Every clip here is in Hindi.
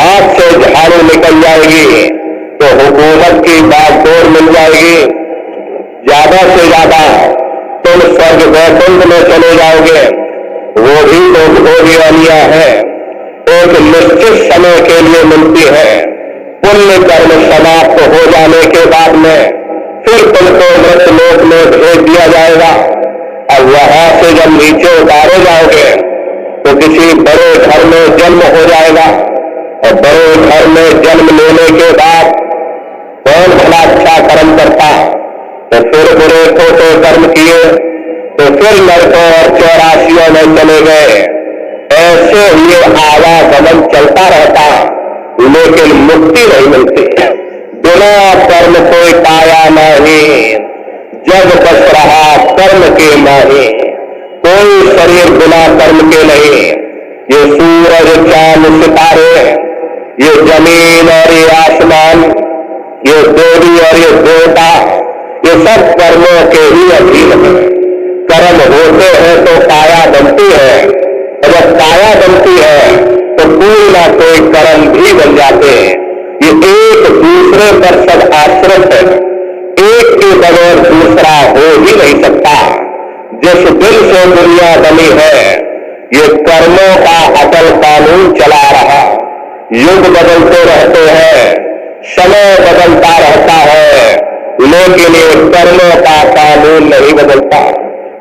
हाथ से झाड़ू निकल जाएगी तो हुकूमत की बागडोर मिल जाएगी, ज्यादा से ज्यादा तुम स्वर्ग वैकुंठ में चले जाओगे, वो भी तो भोगी वालियां है, एक निश्चित समय के लिए मिलती है। पुण्य कर्म समाप्त हो जाने के बाद में फिर तुमको मृतलोक में भेज दिया जाएगा और वहां से जब नीचे उतारे जाओगे तो किसी बड़े घर में जन्म हो जाएगा और बड़े घर में जन्म लेने के बाद कौन भला अच्छा कर्म करता तो फिर बुरे छोटे कर्म किए तो फिर नरकों और 84 में चले गए। ऐसे ये आवागमन चलता रहता, लेकिन मुक्ति नहीं मिलती। बिना कर्म कोई पाया नहीं, जग बस रहा कर्म के नहीं। कोई शरीर बिना कर्म के नहीं। ये सूरज चांद सितारे, ये जमीन और ये आसमान, ये देवी और ये देवता, ये सब कर्मों के ही अधीन है। कर्म होते हैं तो काया बनती है, और जब काया बनती है तो कोई ना कोई कर्म भी बन जाते हैं। ये एक दूसरे पर सब आश्रित है, एक के बगैर दूसरा हो ही नहीं सकता। जिस दिल से दुनिया बनी है, ये कर्मों का अटल कानून चला रहा। युग बदलते रहते हैं, समय बदलता रहता है, लेकिन ये कर्मों का कानून नहीं बदलता।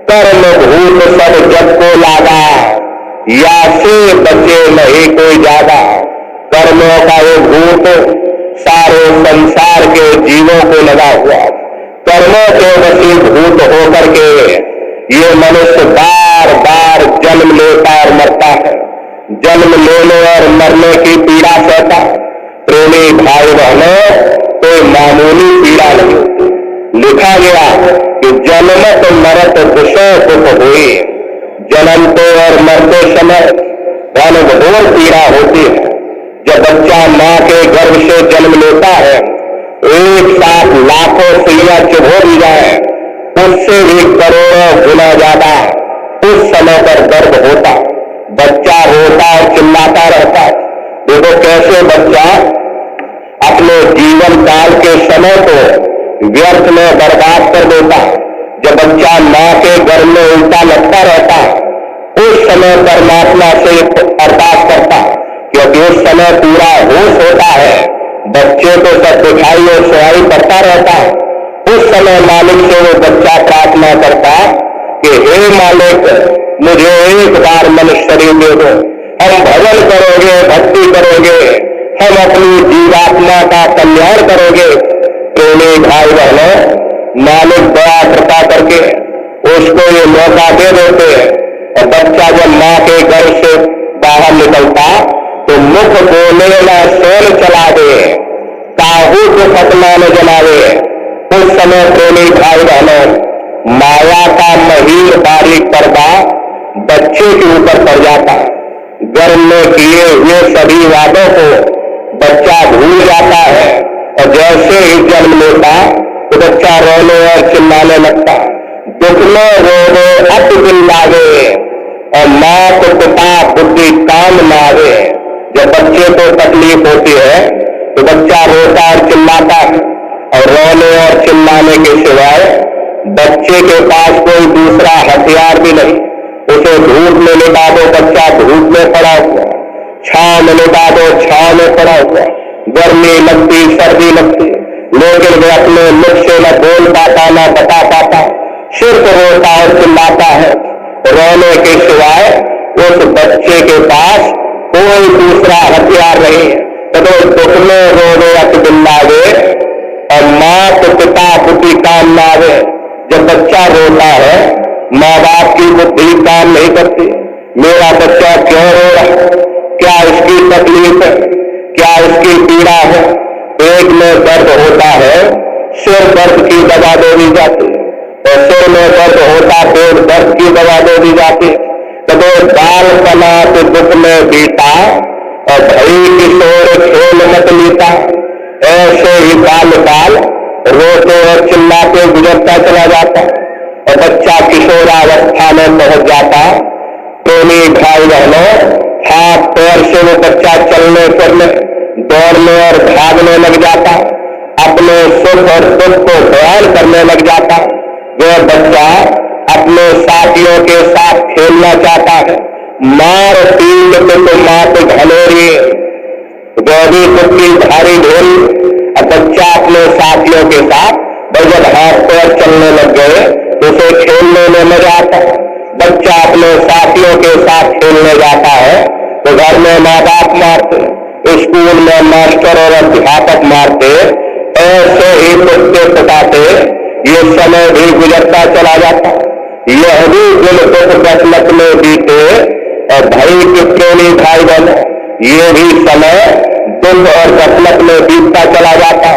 कर्म भूत सब जग को लागा, या से बचे नहीं कोई ज्यादा। कर्मों का ये भूत सारे संसार के जीवों को लगा हुआ। कर्मों के वशीभूत होकर के ये मनुष्य बार बार जन्म लेता और मरता है। जन्म लेने और मरने की पीड़ा सहता। प्रेमी भाई बहनों, कोई मामूली पीड़ा नहीं होती। लिखा गया कि जन्मत मरत विषय दुख हुई। जन्मते और मरते समय घनघोर पीड़ा होती है। जब बच्चा मां के गर्भ से जन्म लेता है, एक साथ लाखों सुइयां चुभो दी जाए, उससे भी करोड़ों गुना ज्यादा उस समय पर दर्द होता। बच्चा रोता और चिल्लाता रहता। देखो कैसे बच्चा अपने जीवन काल के समय को व्यर्थ में बर्बाद कर देता। जब बच्चा मां के गर्भ में उल्टा लगता रहता, उस समय परमात्मा से अरदास करता, क्योंकि उस समय पूरा होश होता है। बच्चे को सब दिखाई और सुनाई पड़ता रहता है। उस समय मालिक से वो बच्चा प्रार्थना करता कि हे मालिक, मुझे एक बार मनुष्य शरीर दे दो, हम भजन करोगे, भक्ति करोगे, हम अपनी जीवात्मा का कल्याण करोगे। प्रेमी भाई बहनों, मालिक दया कृपा करके उसको ये मौका दे देते हैं। और बच्चा जब मां के घर से बाहर निकलता तो मुख बोले ना सोल चला दे, काहू को फटना न जलावे। उस समय प्रेमी भाई बहनों, माया का महीन बारीक पर्दा बच्चे के ऊपर पड़ जाता। गर्भ में किए हुए सभी वादों को बच्चा भूल जाता है और जैसे ही जन्म लेता तो बच्चा रोने और चिल्लाने लगता। दुख में रोने अत दिल लागे और मां को पिता बुद्धि काम लागे। जब बच्चे को तकलीफ होती है तो बच्चा रोता और चिल्लाता है, और रोने और चिल्लाने के सिवाय बच्चे के पास कोई दूसरा हथियार भी नहीं। उसे धूप में लिटा दो, बच्चा धूप में पड़ा हुआ, छांव में लिटा दो, छांव में पड़ा हुआ, गर्मी लगती, सर्दी लगती, लेकिन वे अपने मुख से न बोल पाता, न बता पाता, सिर्फ रोता और चिल्लाता है। रोने के सिवाय उस बच्चे के पास कोई दूसरा हथियार नहीं। तो दुख में रोवे अत दिल लागे और मां को पिता बुद्धि काम लावे। जब बच्चा रोता है, माँ बाप की बुद्धि काम नहीं करती। मेरा बच्चा क्यों रो रहा है, क्या इसकी तकलीफ है, क्या इसकी पीड़ा है। पेट में दर्द होता है, सिर दर्द की दवा दे दी जाती है, और सिर में दर्द होता पेट दर्द की दवा दे दी जाती है। तो बाल कला तो दुख में बीता और भई किशोर खेल मत लीता। ऐसे ही बाल बाल रोते और चिल्लाते गुजरता चला जाता और बच्चा किशोरावस्था में पहुंच जाता। प्रेमी भाई बहनों, हाथ पैर से वो बच्चा चलने फिरने दौड़ने और भागने लग जाता, अपने सुख और दुख को बयान करने लग जाता। वह बच्चा अपने साथियों के साथ खेलना चाहता है, मार पीट पे तो मात घनेरी, गौरी कुत्ती भारी ढोल। अब बच्चा अपने साथियों के साथ जब हाथ पैर चलने लग गए तो उसे खेलने में मजा आता है। बच्चा अपने साथियों के साथ खेलने जाता है तो घर में माँ बाप मारते, स्कूल में मास्टर और अध्यापक मारते, ऐसे ही कुत्ते पटाते ये समय भी गुजरता चला जाता। यह भी दिल दुख दशमत में बीते और भाई के प्रेमी भाई बहन, ये भी समय दुख और दशमत में बीतता चला जाता।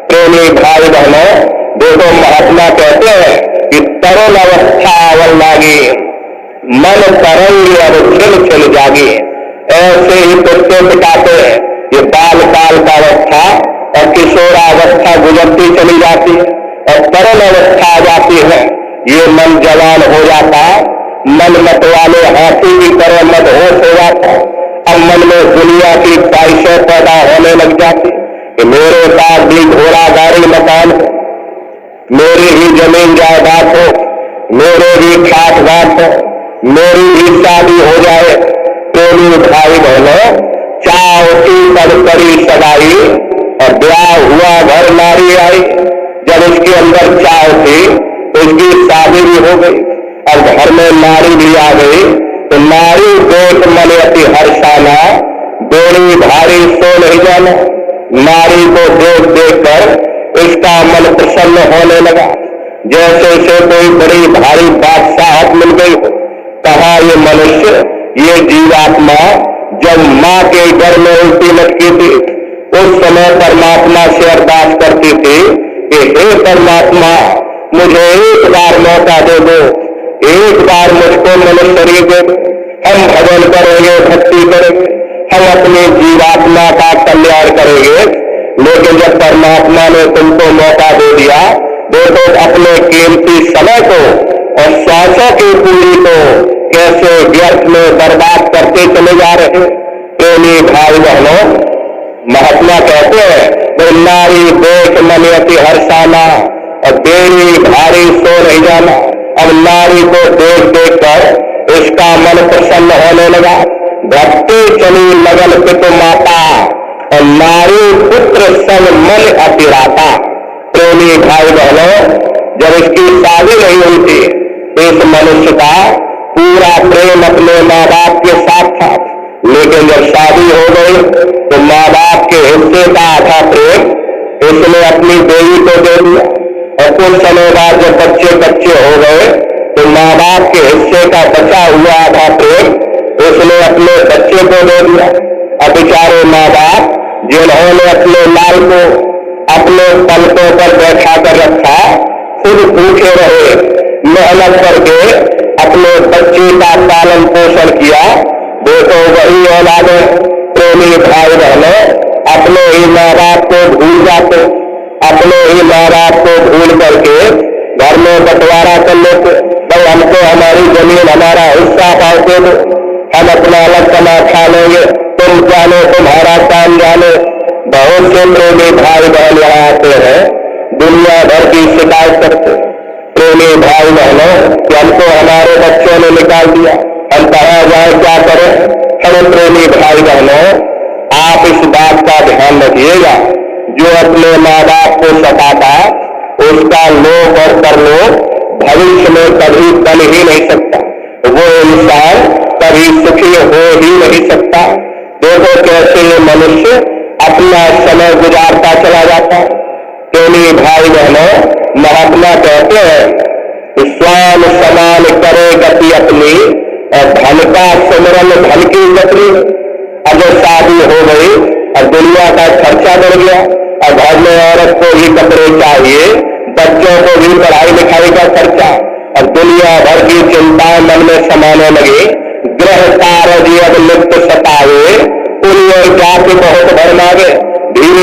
प्रेमी भाई बहनों, देखो महात्मा कहते हैं कि तरुण अवस्था अवल लागी, मन तरंग अब खिल खिल जागी। ऐसे ही कुत्ते पिटाते हैं, ये बाल काल का अवस्था और किशोरावस्था गुजरती चली जाती है और तरुण अवस्था आ जाती है। ये मन जवान हो जाता, मन मत वाले हाथी की तरह मदहोश हो जाता। अब मन में दुनिया की ख्वाहिशें पैदा होने लग जाती कि मेरे पास भी घोड़ा गाड़ी मकान हो, मेरी ही जमीन जायदाद हो, मेरे भी खाट घाट हो, मेरी भी शादी हो जाए। प्रेमी भाई बहनों, चाह उठी तब करी सगाई और ब्याह हुआ घर नारी आई। जब इसके अंदर चाह थी तो इसकी शादी भी हो गई और घर में नारी भी आ गई तो नारी देख मन अति हर्षाना, बेड़ी भारी सो नहीं जाना। नारी को देख देख कर इसका मन प्रसन्न होने लगा, जैसे इसे कोई बड़ी भारी बादशाहत मिल गई हो। कहा ये मनुष्य, ये जीवात्मा जब मां के घर में उल्टी लटकी थी उस समय परमात्मा से अरदास करती थी कि हे परमात्मा, मुझे एक बार मौका दे दो, एक बार मुझको मनुष्य शरीर दे दो, हम भजन करेंगे, भक्ति करेंगे, हम अपनी जीवात्मा का कल्याण करेंगे। लेकिन जब परमात्मा ने तुमको मौका दे दिया, देखो अपने कीमती समय को और श्वासों की पूरी को कैसे व्यर्थ में बर्बाद करते चले जा रहे। प्रेमी भाई बहनों, महात्मा कहते हैं नारी देख मन अति हर्षाना और बेड़ी भारी सो नहीं जाना। अब नारी को देख देख कर इसका मन प्रसन्न होने लगा, भक्ति चली लगन पितु माता और नारी पुत्र संग मन अतिराता। प्रेमी भाई बहनों, जब इसकी शादी नहीं हुई थी तो इस मनुष्य का पूरा प्रेम अपने माँ बाप के साथ था, लेकिन जब शादी हो गई तो माँ बाप के हिस्से का आधा प्रेम इसने अपनी देवी को दे दिया और कुछ समय बाद जब बच्चे बच्चे हो गए तो माँ बाप के हिस्से का बचा हुआ आधा प्रेम इसने अपने बच्चे को दे दिया। अब बेचारे माँ बाप जिन्होंने अपने लाल को अपने पलकों पर बैठा कर रखा, खुद भूखे रहे, मेहनत करके अपने बच्चे का पालन पोषण किया, देखो वही औलादें प्रेमी भाई बहनों अपने ही माँ बाप को भूल जाते, अपने ही माँ बाप को भूल करके घर में बंटवारा कर लेते। भाई हमको हमारी जमीन हमारा हिस्सा पाते दो, हम अपना अलग कमा खा लेंगे, तुम जानो तुम्हारा काम जानो। बहुत से प्रेमी भाई बहन यहाँ आते हैं, दुनिया भर की शिकायत करते। प्रेमी भाई बहनों, हमको हमारे बच्चों ने निकाल दिया, हम कहाँ जाए क्या करें। हम प्रेमी भाई बहनों, आप इस बात का ध्यान रखिएगा, जो अपने माँ बाप को सताता उसका लोक और परलोक भविष्य में कभी बन ही नहीं सकता, वो इंसान कभी सुखी हो ही नहीं सकता। देखो कैसे ये मनुष्य अपना समय गुजारता चला जाता है। प्रेमी भाई बहनों, महात्मा कहते हैं स्वान समान करे गति अपनी और धन का सुमरन धन की गति। अगर शादी हो गई और दुनिया का खर्चा बढ़ गया और घर में औरत को भी कपड़े चाहिए, बच्चों को भी पढ़ाई लिखाई का खर्चा और दुनिया भर की चिंताएं मन में समाने लगी, ग्रह कार्य अब लिप्त सतावे, पुण्य और जाति बहुत भर मांगे। धीरे